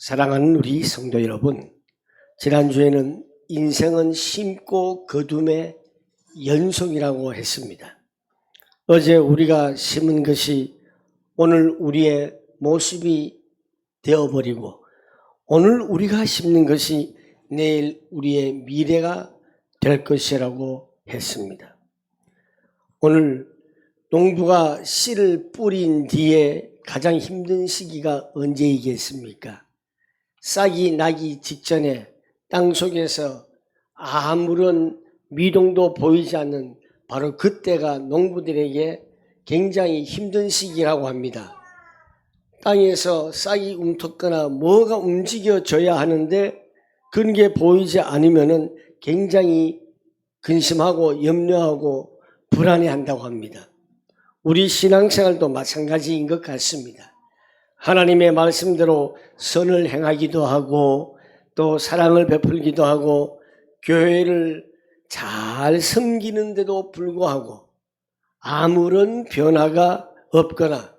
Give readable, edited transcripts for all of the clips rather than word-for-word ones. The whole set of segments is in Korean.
사랑하는 우리 성도 여러분, 지난주에는 인생은 심고 거둠의 연속이라고 했습니다. 어제 우리가 심은 것이 오늘 우리의 모습이 되어버리고, 오늘 우리가 심는 것이 내일 우리의 미래가 될 것이라고 했습니다. 오늘 농부가 씨를 뿌린 뒤에 가장 힘든 시기가 언제이겠습니까? 싹이 나기 직전에 땅속에서 아무런 미동도 보이지 않는 바로 그때가 농부들에게 굉장히 힘든 시기라고 합니다. 땅에서 싹이 움텄거나 뭐가 움직여져야 하는데 그런 게 보이지 않으면 굉장히 근심하고 염려하고 불안해한다고 합니다. 우리 신앙생활도 마찬가지인 것 같습니다. 하나님의 말씀대로 선을 행하기도 하고 또 사랑을 베풀기도 하고 교회를 잘 섬기는데도 불구하고 아무런 변화가 없거나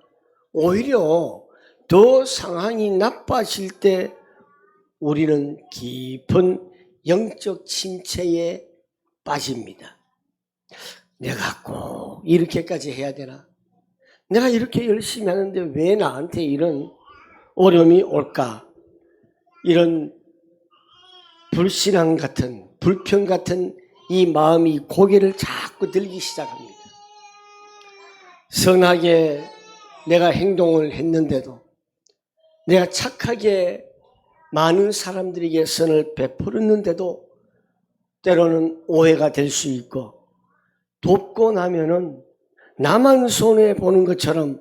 오히려 더 상황이 나빠질 때 우리는 깊은 영적 침체에 빠집니다. 내가 꼭 이렇게까지 해야 되나? 내가 이렇게 열심히 하는데 왜 나한테 이런 어려움이 올까? 이런 불신앙 같은, 불평 같은 이 마음이 고개를 자꾸 들기 시작합니다. 선하게 내가 행동을 했는데도, 내가 착하게 많은 사람들에게 선을 베풀었는데도 때로는 오해가 될 수 있고, 돕고 나면은 나만 손해보는 것처럼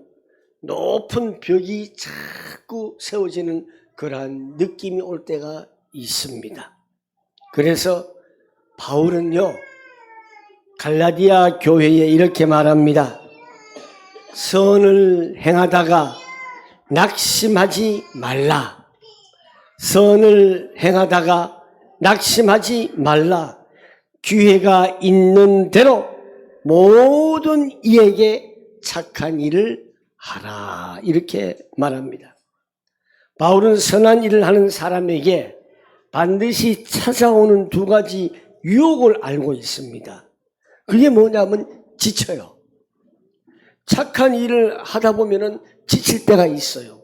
높은 벽이 자꾸 세워지는 그러한 느낌이 올 때가 있습니다. 그래서 바울은요, 갈라디아 교회에 이렇게 말합니다. 선을 행하다가 낙심하지 말라. 선을 행하다가 낙심하지 말라. 기회가 있는 대로 모든 이에게 착한 일을 하라. 이렇게 말합니다. 바울은 선한 일을 하는 사람에게 반드시 찾아오는 두 가지 유혹을 알고 있습니다. 그게 뭐냐면 지쳐요. 착한 일을 하다 보면 지칠 때가 있어요.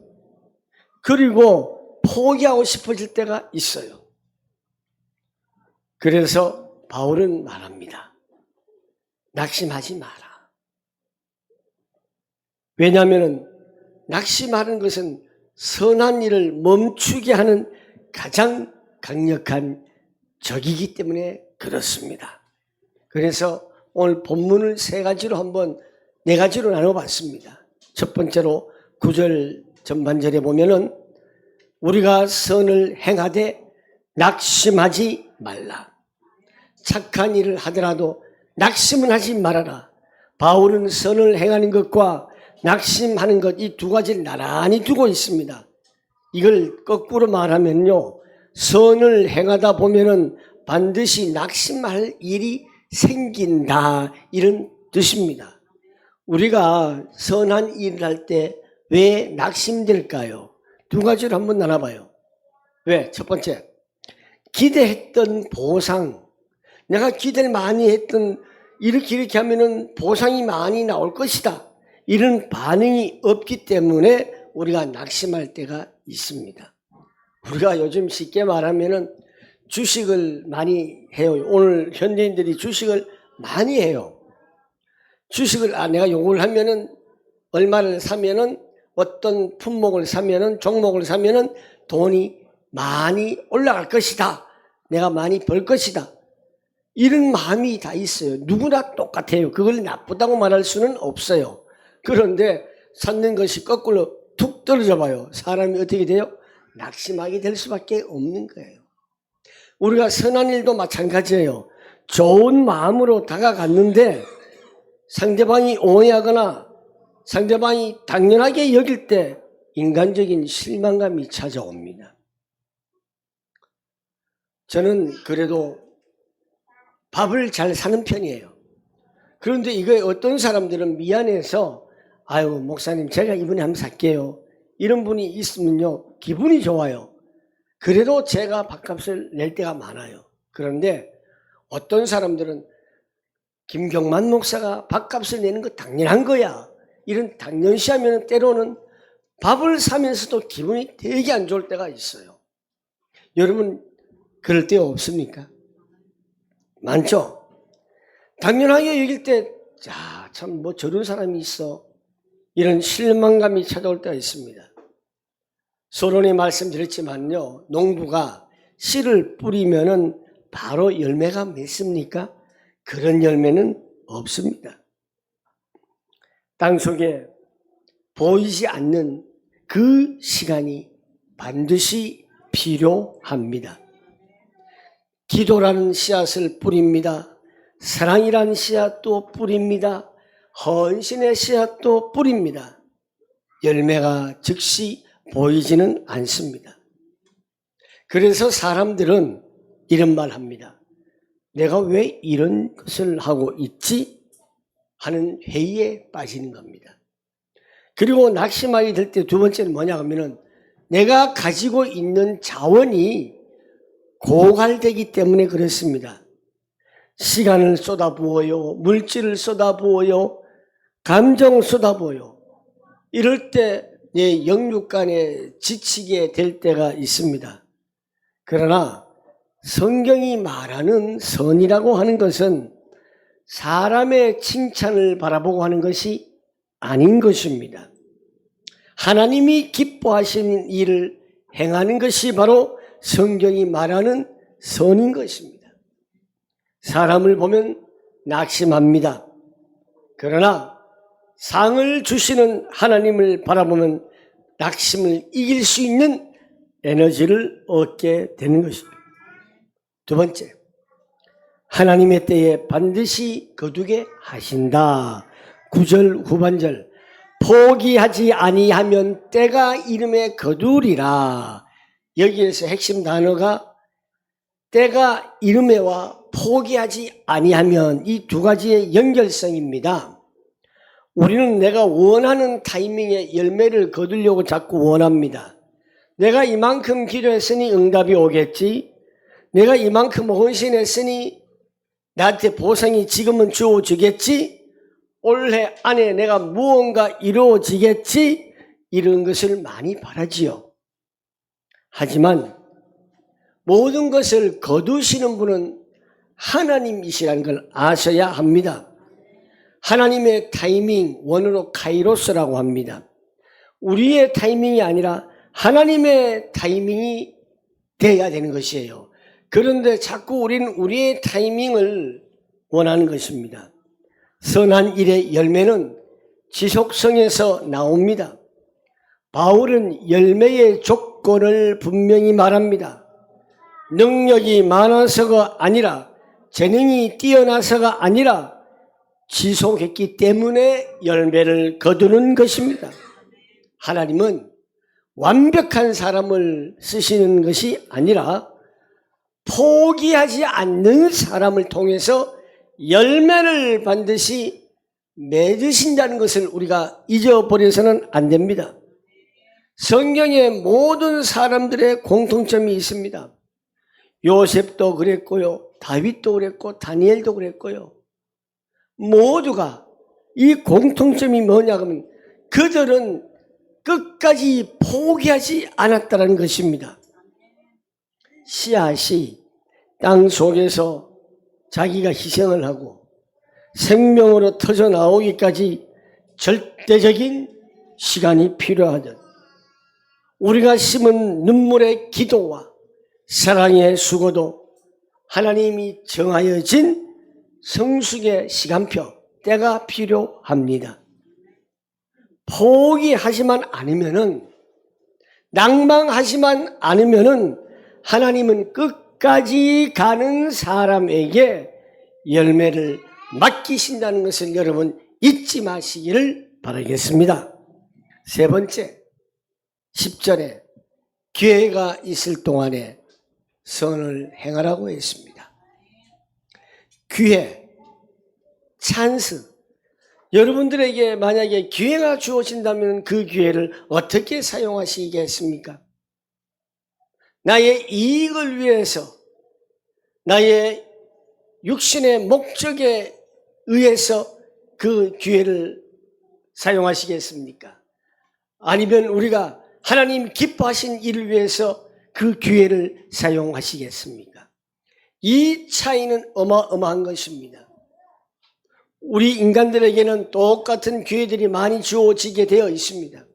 그리고 포기하고 싶어질 때가 있어요. 그래서 바울은 말합니다. 낙심하지 마라. 왜냐하면 낙심하는 것은 선한 일을 멈추게 하는 가장 강력한 적이기 때문에 그렇습니다. 그래서 오늘 본문을 네 가지로 나눠봤습니다. 첫 번째로 9절 전반절에 보면은 우리가 선을 행하되 낙심하지 말라. 착한 일을 하더라도 낙심은 하지 말아라. 바울은 선을 행하는 것과 낙심하는 것, 이 두 가지를 나란히 두고 있습니다. 이걸 거꾸로 말하면요, 선을 행하다 보면은 반드시 낙심할 일이 생긴다, 이런 뜻입니다. 우리가 선한 일을 할 때 왜 낙심될까요? 두 가지를 한번 나눠봐요. 왜? 첫 번째, 기대했던 보상, 내가 기대를 많이 했던 이렇게 하면은 보상이 많이 나올 것이다, 이런 반응이 없기 때문에 우리가 낙심할 때가 있습니다. 우리가 요즘 쉽게 말하면은 주식을 많이 해요. 오늘 현대인들이 주식을 많이 해요. 주식을 내가 요걸 하면은 얼마를 사면은 어떤 품목을 사면은 종목을 사면은 돈이 많이 올라갈 것이다. 내가 많이 벌 것이다. 이런 마음이 다 있어요. 누구나 똑같아요. 그걸 나쁘다고 말할 수는 없어요. 그런데 찾는 것이 거꾸로 툭 떨어져 봐요. 사람이 어떻게 돼요? 낙심하게 될 수밖에 없는 거예요. 우리가 선한 일도 마찬가지예요. 좋은 마음으로 다가갔는데 상대방이 오해하거나 상대방이 당연하게 여길 때 인간적인 실망감이 찾아옵니다. 저는 그래도 밥을 잘 사는 편이에요. 그런데 이거에 어떤 사람들은 미안해서 아유 목사님 제가 이번에 한번 살게요, 이런 분이 있으면요 기분이 좋아요. 그래도 제가 밥값을 낼 때가 많아요. 그런데 어떤 사람들은 김경만 목사가 밥값을 내는 거 당연한 거야. 이런 당연시하면 때로는 밥을 사면서도 기분이 되게 안 좋을 때가 있어요. 여러분 그럴 때 없습니까? 많죠? 당연하게 여길 때, 참 뭐 저런 사람이 있어. 이런 실망감이 찾아올 때가 있습니다. 서론에 말씀드렸지만요, 농부가 씨를 뿌리면은 바로 열매가 맺습니까? 그런 열매는 없습니다. 땅 속에 보이지 않는 그 시간이 반드시 필요합니다. 기도라는 씨앗을 뿌립니다. 사랑이라는 씨앗도 뿌립니다. 헌신의 씨앗도 뿌립니다. 열매가 즉시 보이지는 않습니다. 그래서 사람들은 이런 말 합니다. 내가 왜 이런 것을 하고 있지? 하는 회의에 빠지는 겁니다. 그리고 낙심하게 될 때 두 번째는 뭐냐 하면은 내가 가지고 있는 자원이 고갈되기 때문에 그렇습니다. 시간을 쏟아부어요. 물질을 쏟아부어요. 감정을 쏟아부어요. 이럴 때 내 영육간에 지치게 될 때가 있습니다. 그러나 성경이 말하는 선이라고 하는 것은 사람의 칭찬을 바라보고 하는 것이 아닌 것입니다. 하나님이 기뻐하시는 일을 행하는 것이 바로 성경이 말하는 선인 것입니다. 사람을 보면 낙심합니다. 그러나 상을 주시는 하나님을 바라보면 낙심을 이길 수 있는 에너지를 얻게 되는 것입니다. 두 번째, 하나님의 때에 반드시 거두게 하신다. 9절 후반절, 포기하지 아니하면 때가 이름에 거두리라. 여기에서 핵심 단어가 때가 이름에와 포기하지 아니하면 이 두 가지의 연결성입니다. 우리는 내가 원하는 타이밍에 열매를 거두려고 자꾸 원합니다. 내가 이만큼 기도했으니 응답이 오겠지. 내가 이만큼 헌신했으니 나한테 보상이 지금은 주어지겠지. 올해 안에 내가 무언가 이루어지겠지. 이런 것을 많이 바라지요. 하지만 모든 것을 거두시는 분은 하나님이시라는 걸 아셔야 합니다. 하나님의 타이밍, 원어로 카이로스라고 합니다. 우리의 타이밍이 아니라 하나님의 타이밍이 돼야 되는 것이에요. 그런데 자꾸 우리는 우리의 타이밍을 원하는 것입니다. 선한 일의 열매는 지속성에서 나옵니다. 바울은 열매의 조건을 분명히 말합니다. 능력이 많아서가 아니라, 재능이 뛰어나서가 아니라 지속했기 때문에 열매를 거두는 것입니다. 하나님은 완벽한 사람을 쓰시는 것이 아니라 포기하지 않는 사람을 통해서 열매를 반드시 맺으신다는 것을 우리가 잊어버려서는 안 됩니다. 성경에 모든 사람들의 공통점이 있습니다. 요셉도 그랬고요, 다윗도 그랬고, 다니엘도 그랬고요. 모두가 이 공통점이 뭐냐 하면 그들은 끝까지 포기하지 않았다는 것입니다. 씨앗이 땅 속에서 자기가 희생을 하고 생명으로 터져 나오기까지 절대적인 시간이 필요하듯 우리가 심은 눈물의 기도와 사랑의 수고도 하나님이 정하여진 성숙의 시간표, 때가 필요합니다. 포기하지만 않으면은, 낭망하지만 않으면은 하나님은 끝까지 가는 사람에게 열매를 맡기신다는 것을 여러분 잊지 마시기를 바라겠습니다. 세 번째, 10절에 기회가 있을 동안에 선을 행하라고 했습니다. 기회, 찬스. 여러분들에게 만약에 기회가 주어진다면 그 기회를 어떻게 사용하시겠습니까? 나의 이익을 위해서, 나의 육신의 목적에 의해서 그 기회를 사용하시겠습니까? 아니면 우리가 하나님 기뻐하신 일을 위해서 그 기회를 사용하시겠습니까? 이 차이는 어마어마한 것입니다. 우리 인간들에게는 똑같은 기회들이 많이 주어지게 되어 있습니다.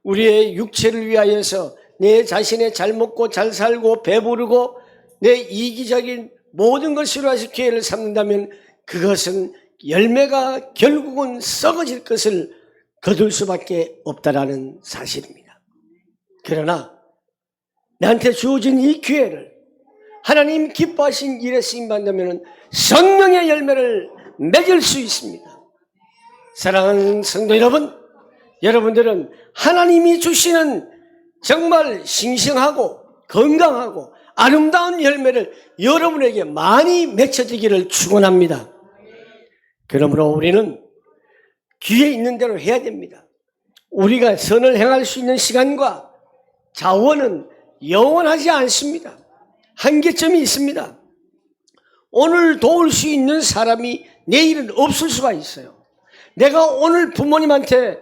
우리의 육체를 위하여서 내 자신의 잘 먹고 잘 살고 배부르고 내 이기적인 모든 것을 위해서 기회를 삼는다면 그것은 열매가 결국은 썩어질 것을 거둘 수밖에 없다라는 사실입니다. 그러나 나한테 주어진 이 기회를 하나님 기뻐하신 일에 쓰임받는다면 성령의 열매를 맺을 수 있습니다. 사랑하는 성도 여러분, 여러분들은 하나님이 주시는 정말 싱싱하고 건강하고 아름다운 열매를 여러분에게 많이 맺혀지기를 축원합니다. 그러므로 우리는 기회 있는 대로 해야 됩니다. 우리가 선을 행할 수 있는 시간과 자원은 영원하지 않습니다. 한계점이 있습니다. 오늘 도울 수 있는 사람이 내일은 없을 수가 있어요. 내가 오늘 부모님한테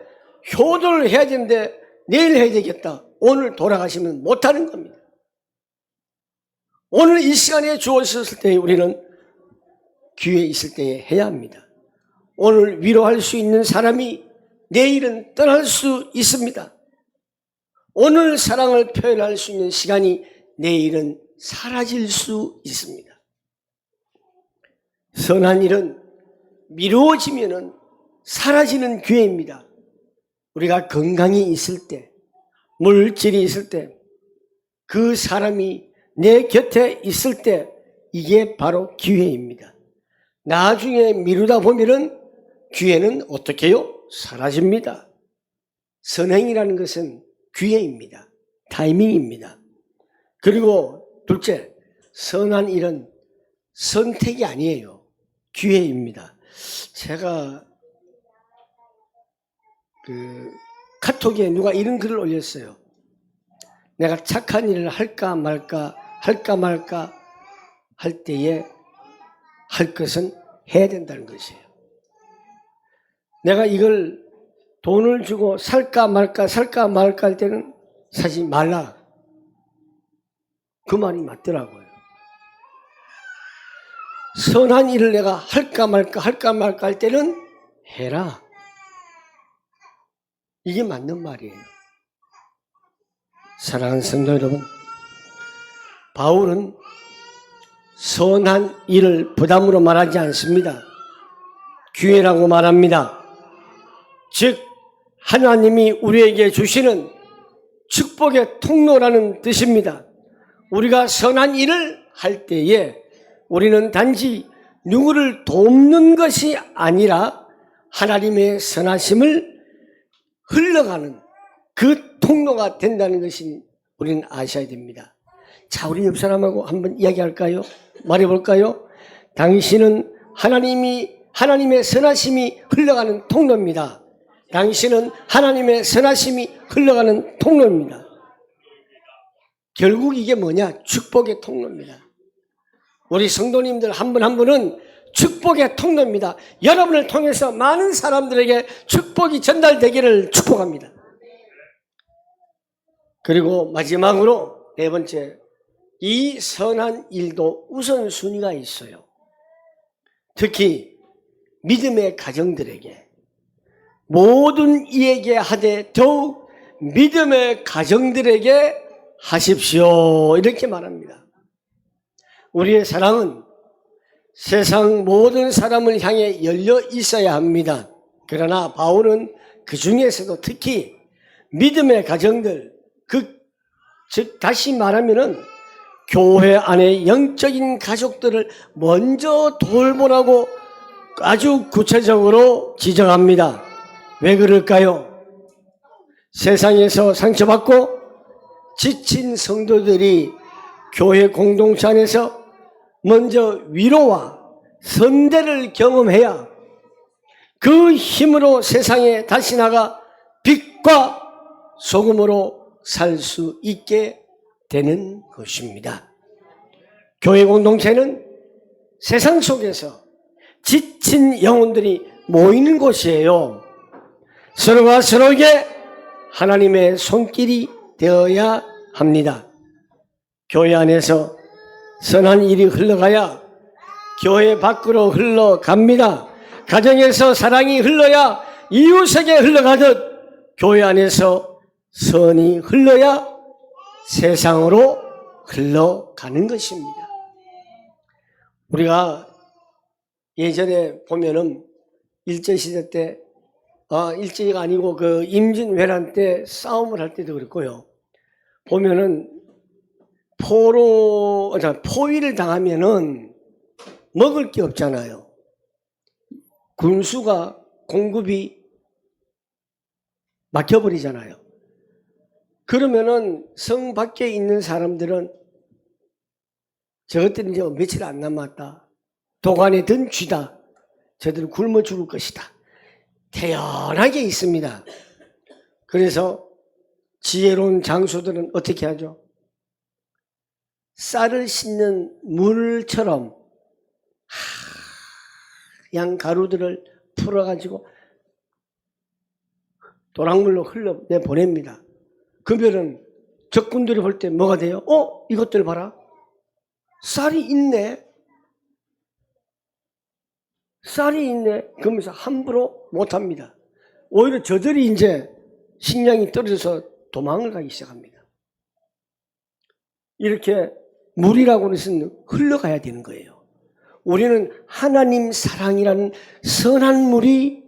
효도를 해야 되는데 내일 해야 되겠다. 오늘 돌아가시면 못하는 겁니다. 오늘 이 시간에 주어졌을 때 우리는 기회 있을 때에 해야 합니다. 오늘 위로할 수 있는 사람이 내일은 떠날 수 있습니다. 오늘 사랑을 표현할 수 있는 시간이 내일은 사라질 수 있습니다. 선한 일은 미루어지면은 사라지는 기회입니다. 우리가 건강이 있을 때, 물질이 있을 때, 그 사람이 내 곁에 있을 때 이게 바로 기회입니다. 나중에 미루다 보면은 기회는 어떻게 해요? 사라집니다. 선행이라는 것은 기회입니다. 타이밍입니다. 그리고 둘째, 선한 일은 선택이 아니에요. 기회입니다. 제가 카톡에 누가 이런 글을 올렸어요. 내가 착한 일을 할까 말까 할 때에 할 것은 해야 된다는 것이에요. 내가 이걸 돈을 주고 살까 말까 할 때는 사지 말라. 그 말이 맞더라고요. 선한 일을 내가 할까 말까 할 때는 해라. 이게 맞는 말이에요. 사랑하는 성도 여러분, 바울은 선한 일을 부담으로 말하지 않습니다. 기회라고 말합니다. 즉 하나님이 우리에게 주시는 축복의 통로라는 뜻입니다. 우리가 선한 일을 할 때에 우리는 단지 누구를 돕는 것이 아니라 하나님의 선하심을 흘러가는 그 통로가 된다는 것을 우리는 아셔야 됩니다. 자, 우리 옆 사람하고 한번 이야기할까요? 말해볼까요? 당신은 하나님의 선하심이 흘러가는 통로입니다. 당신은 하나님의 선하심이 흘러가는 통로입니다. 결국 이게 뭐냐? 축복의 통로입니다. 우리 성도님들 한 분 한 분은 축복의 통로입니다. 여러분을 통해서 많은 사람들에게 축복이 전달되기를 축복합니다. 그리고 마지막으로 네 번째, 이 선한 일도 우선순위가 있어요. 특히 믿음의 가정들에게 모든 이에게 하되 더욱 믿음의 가정들에게 하십시오. 이렇게 말합니다. 우리의 사랑은 세상 모든 사람을 향해 열려 있어야 합니다. 그러나 바울은 그 중에서도 특히 믿음의 가정들, 즉 다시 말하면은 교회 안의 영적인 가족들을 먼저 돌보라고 아주 구체적으로 지적합니다. 왜 그럴까요? 세상에서 상처받고 지친 성도들이 교회 공동체 안에서 먼저 위로와 선대를 경험해야 그 힘으로 세상에 다시 나가 빛과 소금으로 살 수 있게 되는 것입니다. 교회 공동체는 세상 속에서 지친 영혼들이 모이는 곳이에요. 서로가 서로에게 하나님의 손길이 되어야 합니다. 교회 안에서 선한 일이 흘러가야 교회 밖으로 흘러갑니다. 가정에서 사랑이 흘러야 이웃에게 흘러가듯 교회 안에서 선이 흘러야 세상으로 흘러가는 것입니다. 우리가 예전에 보면은 일제시대 때, 일제가 아니고 그 임진왜란 때 싸움을 할 때도 그랬고요. 보면은 포위를 당하면은 먹을 게 없잖아요. 군수가 공급이 막혀버리잖아요. 그러면은 성 밖에 있는 사람들은 저것들은 이제 며칠 안 남았다. 도관에 든 쥐다. 저들은 굶어 죽을 것이다. 태연하게 있습니다. 그래서 지혜로운 장수들은 어떻게 하죠? 쌀을 씻는 물처럼 하얀 가루들을 풀어가지고 도랑물로 흘러내보냅니다. 그러면은 적군들이 볼 때 뭐가 돼요? 이것들 봐라. 쌀이 있네. 쌀이 있네. 그러면서 함부로 못합니다. 오히려 저들이 이제 식량이 떨어져서 도망을 가기 시작합니다. 이렇게 물이라고 해서 흘러가야 되는 거예요. 우리는 하나님 사랑이라는 선한 물이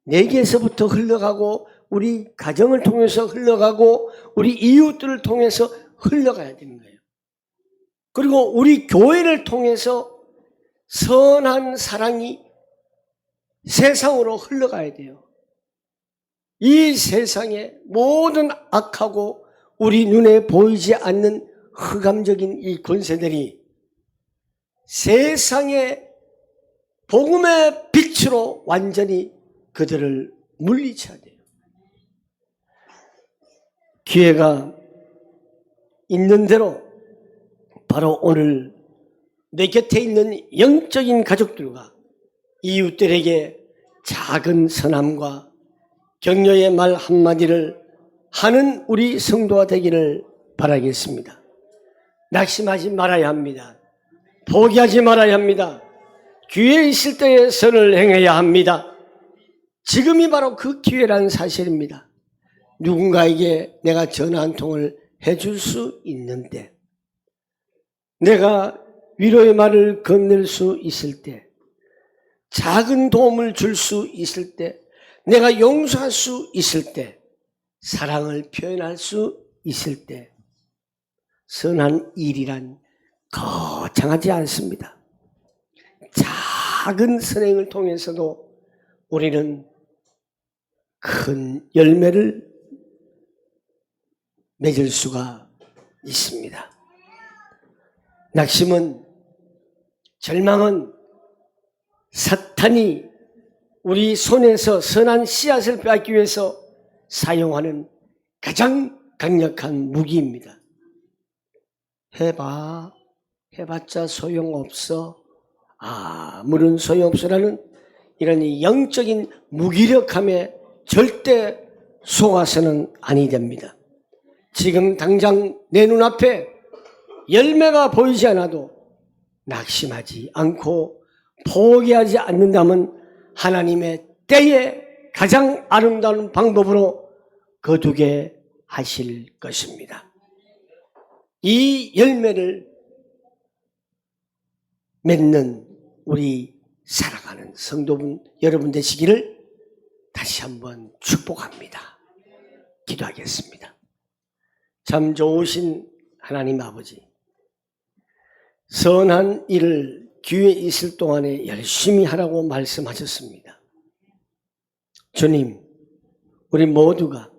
내게서부터 흘러가고 우리 가정을 통해서 흘러가고 우리 이웃들을 통해서 흘러가야 되는 거예요. 그리고 우리 교회를 통해서 선한 사랑이 세상으로 흘러가야 돼요. 이 세상의 모든 악하고 우리 눈에 보이지 않는 흑암적인 이 권세들이 세상의 복음의 빛으로 완전히 그들을 물리쳐야 돼요. 기회가 있는 대로 바로 오늘 내 곁에 있는 영적인 가족들과 이웃들에게 작은 선함과 격려의 말 한마디를 하는 우리 성도가 되기를 바라겠습니다. 낙심하지 말아야 합니다. 포기하지 말아야 합니다. 기회 있을 때에 선을 행해야 합니다. 지금이 바로 그 기회라는 사실입니다. 누군가에게 내가 전화 한 통을 해줄 수 있는데, 내가 위로의 말을 건넬 수 있을 때, 작은 도움을 줄 수 있을 때, 내가 용서할 수 있을 때, 사랑을 표현할 수 있을 때, 선한 일이란 거창하지 않습니다. 작은 선행을 통해서도 우리는 큰 열매를 맺을 수가 있습니다. 낙심은, 절망은 사탄이 우리 손에서 선한 씨앗을 빼앗기 위해서 사용하는 가장 강력한 무기입니다. 해봤자 소용없어. 아무런 소용없어라는 이런 영적인 무기력함에 절대 속아서는 아니 됩니다. 지금 당장 내 눈앞에 열매가 보이지 않아도 낙심하지 않고 포기하지 않는다면 하나님의 때에 가장 아름다운 방법으로 거두게 하실 것입니다. 이 열매를 맺는 우리 살아가는 성도분 여러분 되시기를 다시 한번 축복합니다. 기도하겠습니다. 참 좋으신 하나님 아버지, 선한 일을 기회 있을 동안에 열심히 하라고 말씀하셨습니다. 주님, 우리 모두가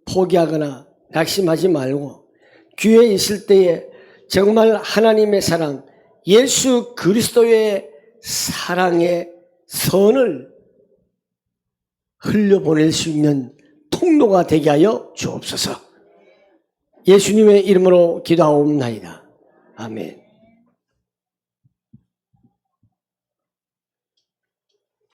포기하거나 낙심하지 말고 기회 있을 때에 정말 하나님의 사랑, 예수 그리스도의 사랑의 선을 흘려보낼 수 있는 통로가 되게 하여 주옵소서. 예수님의 이름으로 기도하옵나이다. 아멘.